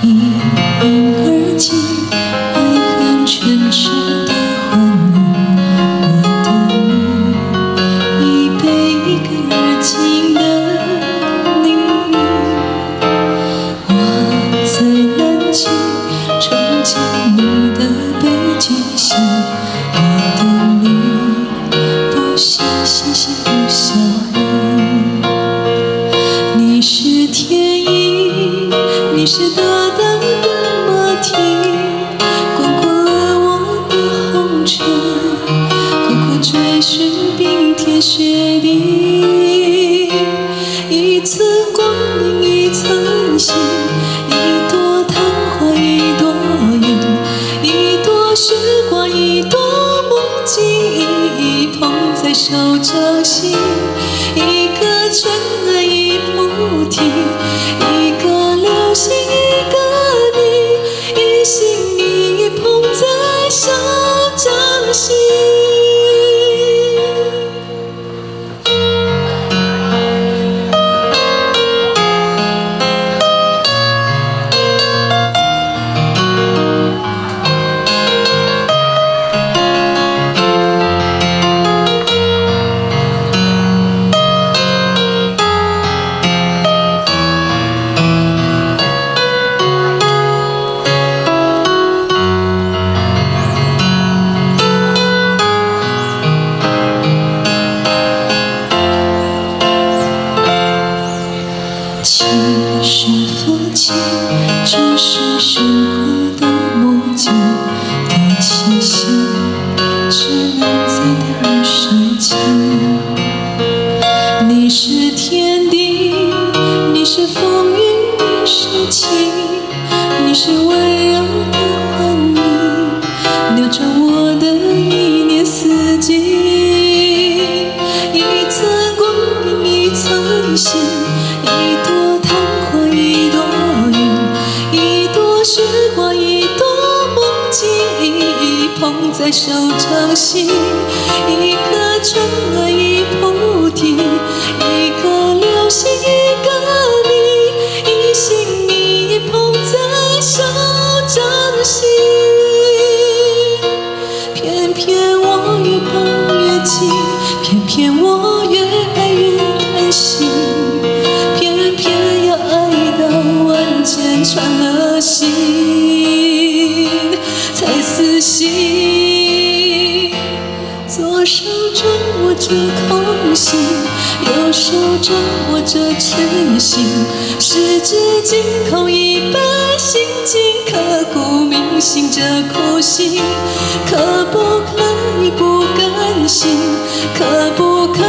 一饮而尽，爱恨沉沉的欢愉，我的你，一杯一个而尽的淋雨。我在南京憧憬你的北极星，我的你，不信星星不相依。你是天意，你是多大的马蹄，滚过了我的红尘，苦苦追寻冰天雪地。一寸光阴一寸心，一朵昙花一朵云，一朵时光一朵梦境，一捧在手掌心，一颗尘埃一菩提，一个流星一个你，一心一捧在手掌心。情是佛情，只是生活的墨镜，多清醒，只能在人世间。你是天地，你是风雨，你是晴，你是温柔的欢愉，流转我的一年四季。一寸光阴一寸心，一朵昙花一朵云，一朵时光一朵梦境，一捧在手掌心，一颗尘埃一菩提，一个流星一个你，一心一捧在手掌心。偏偏我越抱越紧，偏偏我越爱越贪心，偏偏要爱到万箭穿了心，才死心。左手掌握着空心，右手掌握着痴心，十指紧扣一般心境，刻骨铭心这苦心，可不可以不甘心？可不可